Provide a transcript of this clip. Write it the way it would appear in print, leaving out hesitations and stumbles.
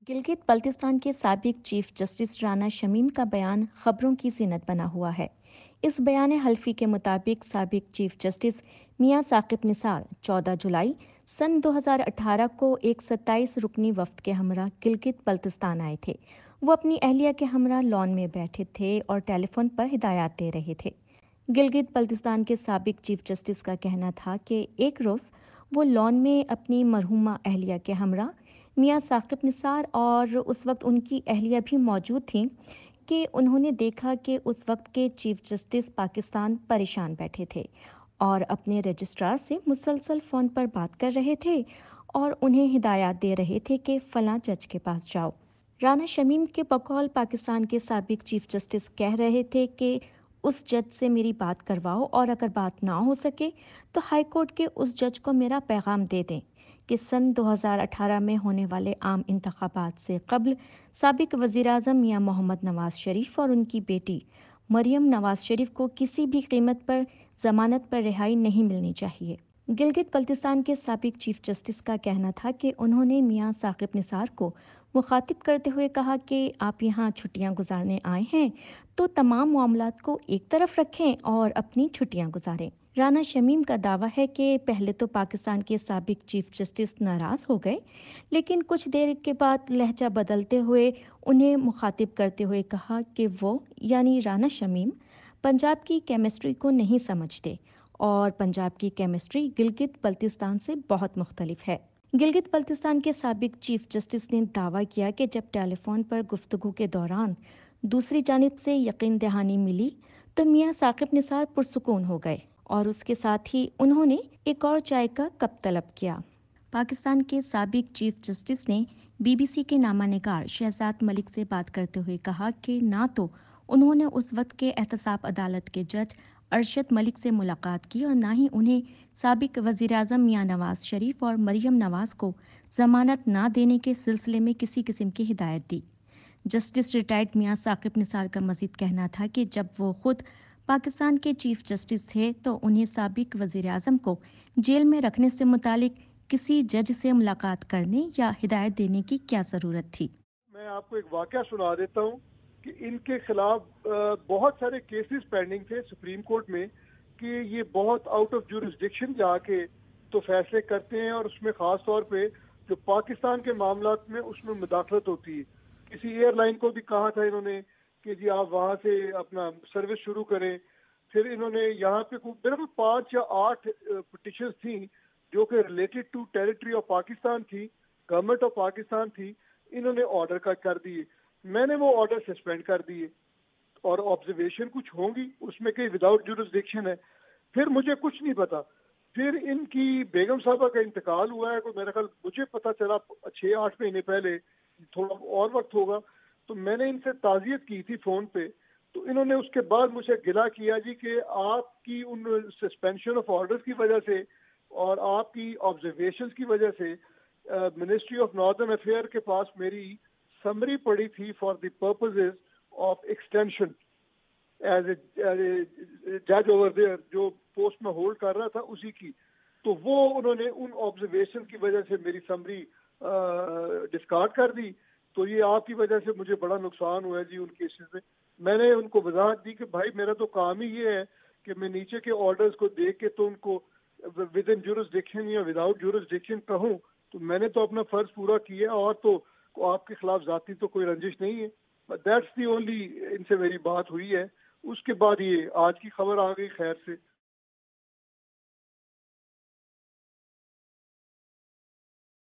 गिलगित बल्तिस्तान के साबिक chief justice Rana Shamim का बयान खबरों की ज़ीनत बना हुआ है। इस बयान हल्फी के मुताबिक साबिक चीफ जस्टिस मियां साकिब निसार 14 जुलाई सन 2018 को एक 27 रुकनी वफ्द के हमरा गिलगित बल्तिस्तान आए थे। वो अपनी अहलिया के हमरा लॉन में बैठे थे और टेलीफोन पर हिदायत दे रहे थे। गिलगित बल्तिस्तान के साबिक चीफ जस्टिस का कहना था कि एक रोज़ वो लॉन में अपनी मरहूमा अहलिया के हमरा मियां साकिब निसार और उस वक्त उनकी अहलिया भी मौजूद थीं कि उन्होंने देखा कि उस वक्त के चीफ जस्टिस पाकिस्तान परेशान बैठे थे और अपने रजिस्ट्रार से मुसलसल फ़ोन पर बात कर रहे थे और उन्हें हिदायत दे रहे थे कि फ़लाँ जज के पास जाओ। राना शमीम के बकौल पाकिस्तान के साबिक चीफ जस्टिस कह रहे थे कि उस जज से मेरी बात करवाओ और अगर बात ना हो सके तो हाई कोर्ट के उस जज को मेरा पैगाम दे दें कि सन 2018 में होने वाले आम इंतखाबात से कबल साबिक वज़ीर-ए-आज़म मियां मोहम्मद नवाज शरीफ और उनकी बेटी मरियम नवाज शरीफ को किसी भी कीमत पर जमानत पर रिहाई नहीं मिलनी चाहिए। गिलगित बल्तिस्तान के साबिक चीफ जस्टिस का कहना था कि उन्होंने मियां साकिब निसार को मुखातिब करते हुए कहा कि आप यहाँ छुट्टियाँ गुजारने आए हैं तो तमाम मामलात को एक तरफ रखें और अपनी छुट्टियाँ गुजारें। राना शमीम का दावा है कि पहले तो पाकिस्तान के साबिक चीफ जस्टिस नाराज़ हो गए, लेकिन कुछ देर के बाद लहजा बदलते हुए उन्हें मुखातिब करते हुए कहा कि वो यानी राना शमीम पंजाब की केमिस्ट्री को नहीं समझते और पंजाब की केमिस्ट्री गिलगित बल्तिस्तान से बहुत मुख्तलिफ है। गिलगित बल्तिस्तान के साबिक चीफ जस्टिस ने दावा किया कि जब टेलीफोन पर गुफ्तगू के दौरान दूसरी जानिब से यकीन दहानी मिली तो मियां साकिब निसार पुरसुकून हो गए और उसके साथ ही उन्होंने एक और चाय का कप तलब किया। पाकिस्तान के साबिक चीफ जस्टिस ने बीबीसी के नामानिगार शहजाद मलिक से बात करते हुए कहा कि ना तो उन्होंने उस वक्त के एहतसाब अदालत के जज अरशद मलिक से मुलाकात की और ना ही उन्हें साबिक वज़ीर-ए-आज़म मियां नवाज शरीफ और मरियम नवाज को जमानत ना देने के सिलसिले में किसी किस्म की हिदायत दी। जस्टिस रिटायर्ड मियां साकिब निसार का मजीद कहना था कि जब वो खुद पाकिस्तान के चीफ जस्टिस थे तो उन्हें साबिक वज़ीर-ए-आज़म को जेल में रखने से मुतालिक किसी जज से मुलाकात करने या हिदायत देने की क्या ज़रूरत थी। मैं आपको एक वाकया सुना देता हूँ कि इनके खिलाफ बहुत सारे केसेस पेंडिंग थे सुप्रीम कोर्ट में कि ये बहुत आउट ऑफ ज्यूरिसडिक्शन जाके तो फैसले करते हैं और उसमें खास तौर पे जो पाकिस्तान के मामलात में उसमें मुदाखलत होती है। किसी एयरलाइन को भी कहा था इन्होंने कि जी आप वहाँ से अपना सर्विस शुरू करें। फिर इन्होंने यहाँ पे मेरे 5 या 8 पिटिशंस थी जो कि related to territory of Pakistan थी, गवर्नमेंट ऑफ पाकिस्तान थी। इन्होंने ऑर्डर कर दिए, मैंने वो ऑर्डर सस्पेंड कर दिए और ऑब्जर्वेशन कुछ होंगी उसमें कहीं विदाउट ज्यूरिसडिक्शन है। फिर मुझे कुछ नहीं पता। फिर इनकी बेगम साहबा का इंतकाल हुआ है, मेरा ख्याल मुझे पता चला 6-8 महीने पहले, थोड़ा और वक्त होगा। तो मैंने इनसे ताज़ियत की थी फोन पे, तो इन्होंने उसके बाद मुझे गिला किया जी कि आपकी उन सस्पेंशन ऑफ ऑर्डर्स की वजह से और आपकी ऑब्जर्वेशंस की वजह से मिनिस्ट्री ऑफ नॉर्दर्न अफेयर के पास मेरी समरी पड़ी थी for the purposes of extension as a जज ओवर देयर, जो पोस्ट में होल्ड कर रहा था उसी की। तो वो उन्होंने उन ऑब्जर्वेशन की वजह से मेरी समरी डिस्कार्ड कर दी। तो ये आपकी वजह से मुझे बड़ा नुकसान हुआ है जी उन केसेस में। मैंने उनको वजाहत दी कि भाई मेरा तो काम ही ये है कि मैं नीचे के ऑर्डर्स को देख के तो उनको विद इन ज्यूरिसडिक्शन या विदाउट ज्यूरिसडिक्शन कहूँ। तो मैंने तो अपना फर्ज पूरा किया और तो आपके खिलाफ जाती तो कोई रंजिश नहीं है। दैट्स दी ओनली इनसे मेरी बात हुई है। उसके बाद ये आज की खबर आ गई खैर से।